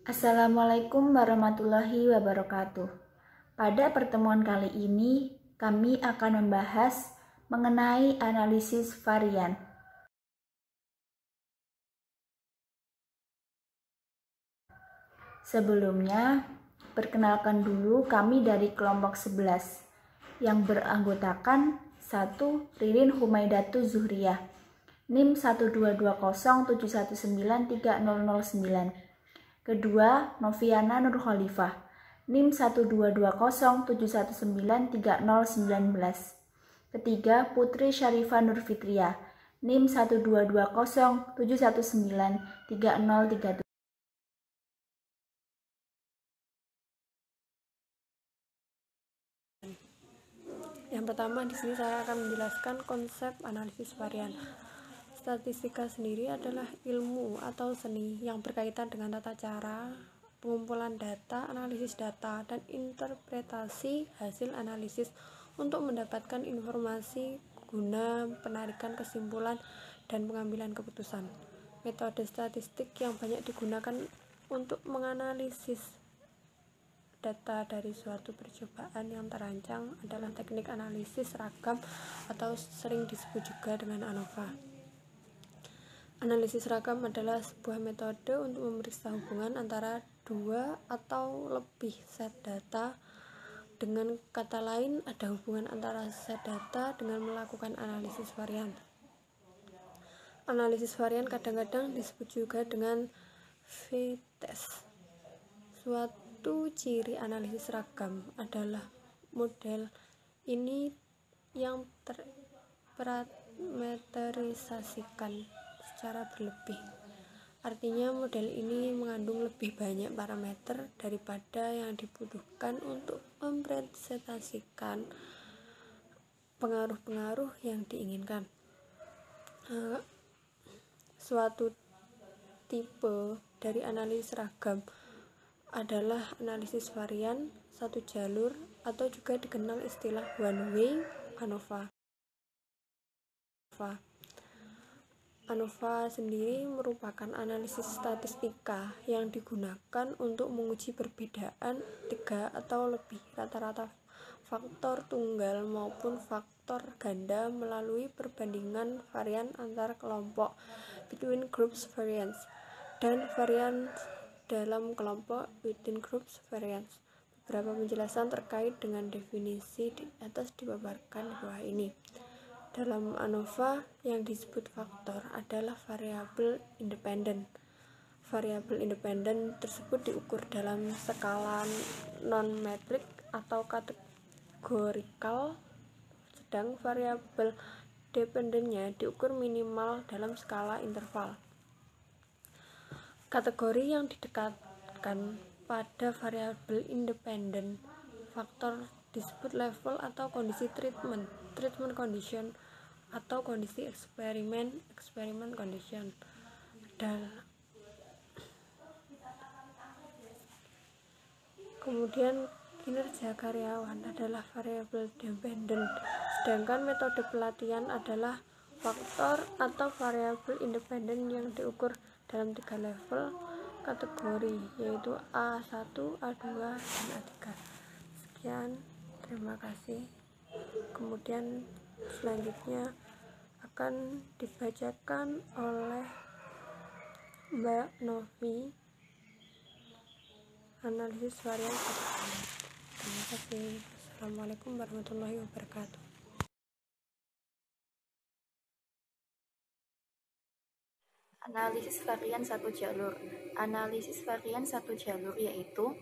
Assalamualaikum warahmatullahi wabarakatuh. Pada pertemuan kali ini, kami akan membahas mengenai analisis varian. Sebelumnya, perkenalkan dulu kami dari kelompok 11 yang beranggotakan 1. Ririn Humaidatu Zuhriyah, NIM 12207193009. Kedua, Noviana Nur Khalifah, NIM 12207193019. Ketiga, Putri Syarifah Nur Fitriah, NIM 12207193037. Yang pertama, di sini saya akan menjelaskan konsep analisis varian. Statistika sendiri adalah ilmu atau seni yang berkaitan dengan tata cara, pengumpulan data, analisis data, dan interpretasi hasil analisis untuk mendapatkan informasi guna penarikan kesimpulan dan pengambilan keputusan. Metode statistik yang banyak digunakan untuk menganalisis data dari suatu percobaan yang terancang adalah teknik analisis ragam atau sering disebut juga dengan ANOVA. Analisis ragam adalah sebuah metode untuk memeriksa hubungan antara dua atau lebih set data. Dengan kata lain, ada hubungan antara set data dengan melakukan analisis varian. Analisis varian kadang-kadang disebut juga dengan v-test. Suatu ciri analisis ragam adalah model ini yang terparametrisasikan secara berlebih. Artinya model ini mengandung lebih banyak parameter daripada yang dibutuhkan untuk mempresentasikan pengaruh-pengaruh yang diinginkan. Suatu tipe dari analisis ragam adalah analisis varian satu jalur atau juga dikenal istilah one way ANOVA. ANOVA sendiri merupakan analisis statistika yang digunakan untuk menguji perbedaan 3 atau lebih rata-rata faktor tunggal maupun faktor ganda melalui perbandingan varian antar kelompok between groups variance dan varian dalam kelompok within groups variance. Beberapa penjelasan terkait dengan definisi di atas dipaparkan di bawah ini. Dalam ANOVA, yang disebut faktor adalah variabel independen. Variabel independen tersebut diukur dalam skala non-metrik atau kategorikal, sedang variabel dependennya diukur minimal dalam skala interval. Kategori yang didekatkan pada variabel independen faktor disebut level atau kondisi treatment condition, atau kondisi eksperimen condition. Kemudian kinerja karyawan adalah variabel dependent, sedangkan metode pelatihan adalah faktor atau variabel independen yang diukur dalam 3 level kategori, yaitu A1, A2, dan A3. Sekian, terima kasih. Kemudian selanjutnya akan dibacakan oleh Mbak Novi, analisis varian. Terima kasih. Assalamualaikum warahmatullahi wabarakatuh. Analisis varian satu jalur. Analisis varian satu jalur yaitu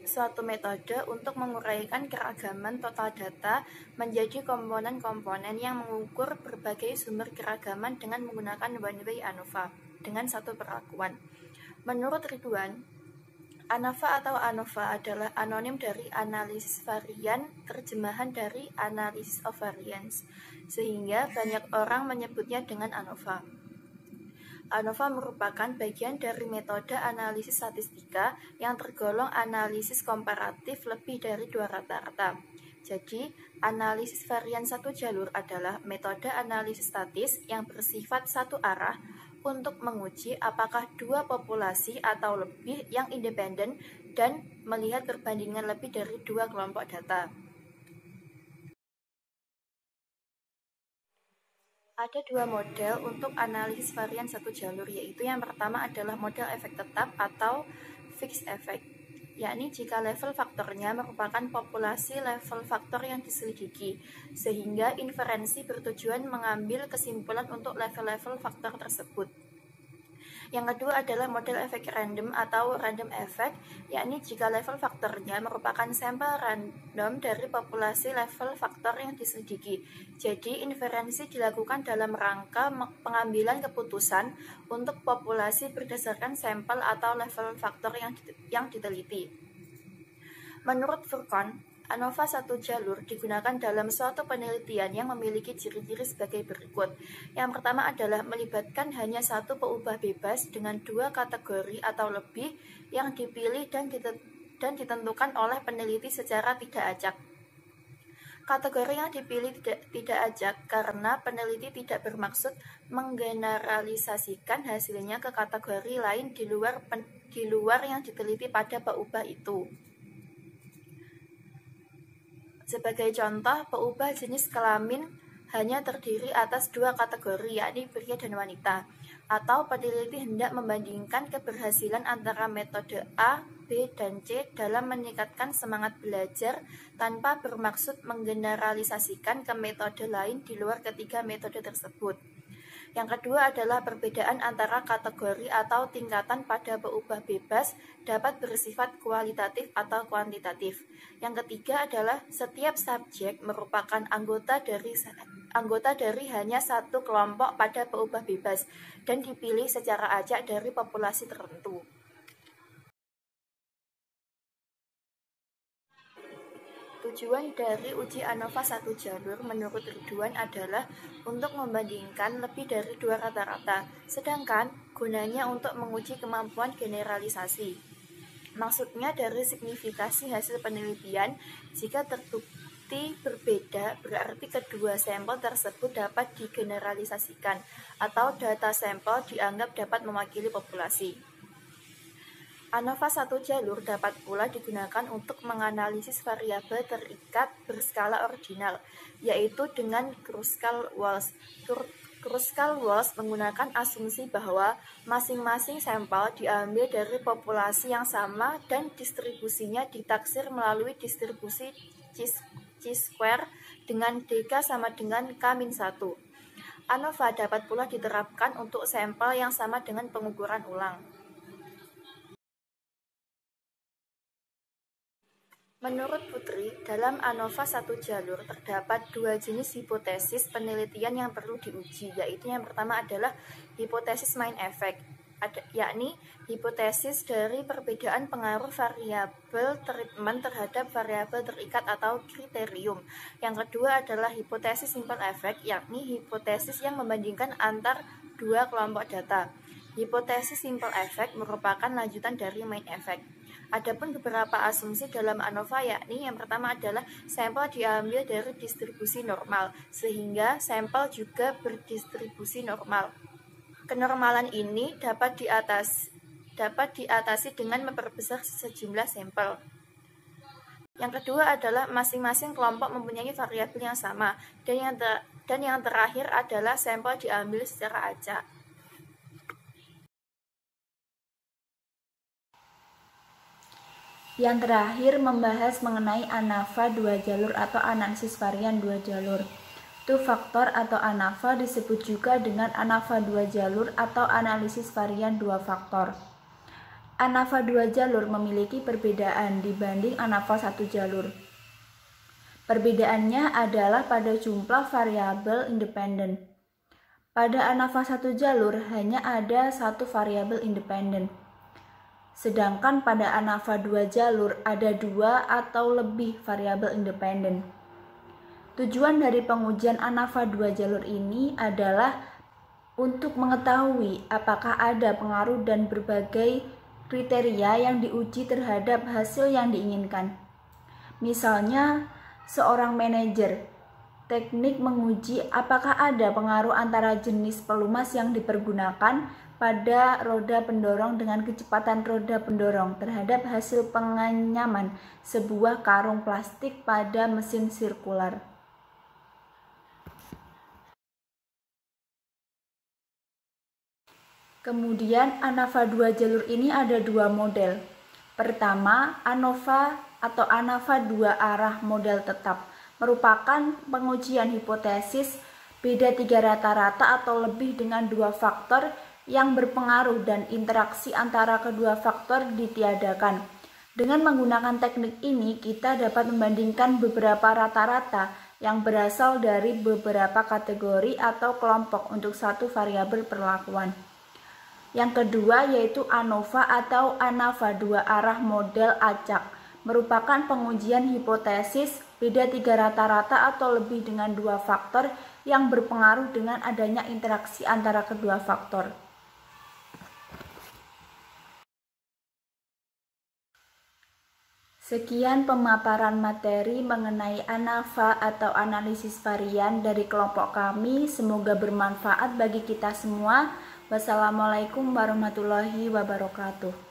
suatu metode untuk menguraikan keragaman total data menjadi komponen-komponen yang mengukur berbagai sumber keragaman dengan menggunakan one-way ANOVA dengan satu perlakuan. Menurut Ridwan, ANOVA atau ANOVA adalah anonim dari analisis varian, terjemahan dari analysis of variance, sehingga banyak orang menyebutnya dengan ANOVA. ANOVA merupakan bagian dari metode analisis statistika yang tergolong analisis komparatif lebih dari 2 rata-rata. Jadi, analisis varian satu jalur adalah metode analisis statis yang bersifat satu arah untuk menguji apakah dua populasi atau lebih yang independen dan melihat perbandingan lebih dari dua kelompok data. Ada dua model untuk analisis varian satu jalur, yaitu yang pertama adalah model efek tetap atau fixed effect, yakni jika level faktornya merupakan populasi level faktor yang diselidiki, sehingga inferensi bertujuan mengambil kesimpulan untuk level-level faktor tersebut. Yang kedua adalah model efek random atau random effect, yakni jika level faktornya merupakan sampel random dari populasi level faktor yang diselidiki. Jadi, inferensi dilakukan dalam rangka pengambilan keputusan untuk populasi berdasarkan sampel atau level faktor yang diteliti. Menurut Furcon, ANOVA satu jalur digunakan dalam suatu penelitian yang memiliki ciri-ciri sebagai berikut. Yang pertama adalah melibatkan hanya satu peubah bebas dengan dua kategori atau lebih yang dipilih dan ditentukan oleh peneliti secara tidak acak. Kategori yang dipilih tidak acak karena peneliti tidak bermaksud menggeneralisasikan hasilnya ke kategori lain di luar yang diteliti pada peubah itu. Sebagai contoh, peubah jenis kelamin hanya terdiri atas dua kategori, yakni pria dan wanita. Atau peneliti hendak membandingkan keberhasilan antara metode A, B, dan C dalam meningkatkan semangat belajar tanpa bermaksud menggeneralisasikan ke metode lain di luar ketiga metode tersebut. Yang kedua adalah perbedaan antara kategori atau tingkatan pada peubah bebas dapat bersifat kualitatif atau kuantitatif. Yang ketiga adalah setiap subjek merupakan anggota dari hanya satu kelompok pada peubah bebas dan dipilih secara acak dari populasi tertentu. Tujuan dari uji ANOVA satu jalur menurut Ridwan adalah untuk membandingkan lebih dari dua rata-rata, sedangkan gunanya untuk menguji kemampuan generalisasi. Maksudnya dari signifikasi hasil penelitian, jika terbukti berbeda, berarti kedua sampel tersebut dapat digeneralisasikan, atau data sampel dianggap dapat mewakili populasi. ANOVA satu jalur dapat pula digunakan untuk menganalisis variabel terikat berskala ordinal, yaitu dengan Kruskal-Walsh. Kruskal-Walsh menggunakan asumsi bahwa masing-masing sampel diambil dari populasi yang sama dan distribusinya ditaksir melalui distribusi chi-square dengan dk sama dengan k-1. ANOVA dapat pula diterapkan untuk sampel yang sama dengan pengukuran ulang. Menurut Putri, dalam ANOVA satu jalur terdapat dua jenis hipotesis penelitian yang perlu diuji, yaitu yang pertama adalah hipotesis main effect, yakni hipotesis dari perbedaan pengaruh variabel treatment terhadap variabel terikat atau kriterium. Yang kedua adalah hipotesis simple effect, yakni hipotesis yang membandingkan antar dua kelompok data. Hipotesis simple effect merupakan lanjutan dari main effect. Adapun beberapa asumsi dalam ANOVA, yakni yang pertama adalah sampel diambil dari distribusi normal, sehingga sampel juga berdistribusi normal. Kenormalan ini dapat diatasi dengan memperbesar sejumlah sampel. Yang kedua adalah masing-masing kelompok mempunyai variabel yang sama, dan yang terakhir adalah sampel diambil secara acak. Yang terakhir membahas mengenai ANOVA dua jalur atau analisis varian dua jalur. Two faktor atau ANOVA disebut juga dengan ANOVA dua jalur atau analisis varian dua faktor. ANOVA dua jalur memiliki perbedaan dibanding ANOVA satu jalur. Perbedaannya adalah pada jumlah variabel independen. Pada ANOVA satu jalur hanya ada satu variabel independen. Sedangkan pada ANOVA dua jalur ada dua atau lebih variabel independen. Tujuan dari pengujian ANOVA dua jalur ini adalah untuk mengetahui apakah ada pengaruh dan berbagai kriteria yang diuji terhadap hasil yang diinginkan. Misalnya, seorang manajer teknik menguji apakah ada pengaruh antara jenis pelumas yang dipergunakan pada roda pendorong dengan kecepatan roda pendorong terhadap hasil penganyaman sebuah karung plastik pada mesin sirkular. Kemudian ANAVA 2 jalur ini ada dua model. Pertama, ANOVA atau ANAVA 2 arah model tetap merupakan pengujian hipotesis beda 3 rata-rata atau lebih dengan 2 faktor yang berpengaruh dan interaksi antara kedua faktor ditiadakan. Dengan menggunakan teknik ini, kita dapat membandingkan beberapa rata-rata yang berasal dari beberapa kategori atau kelompok untuk satu variabel perlakuan. Yang kedua yaitu ANOVA atau ANAVA 2 arah model acak, merupakan pengujian hipotesis beda 3 rata-rata atau lebih dengan 2 faktor yang berpengaruh dengan adanya interaksi antara kedua faktor. Sekian pemaparan materi mengenai ANAVA atau analisis varian dari kelompok kami. Semoga bermanfaat bagi kita semua. Wassalamualaikum warahmatullahi wabarakatuh.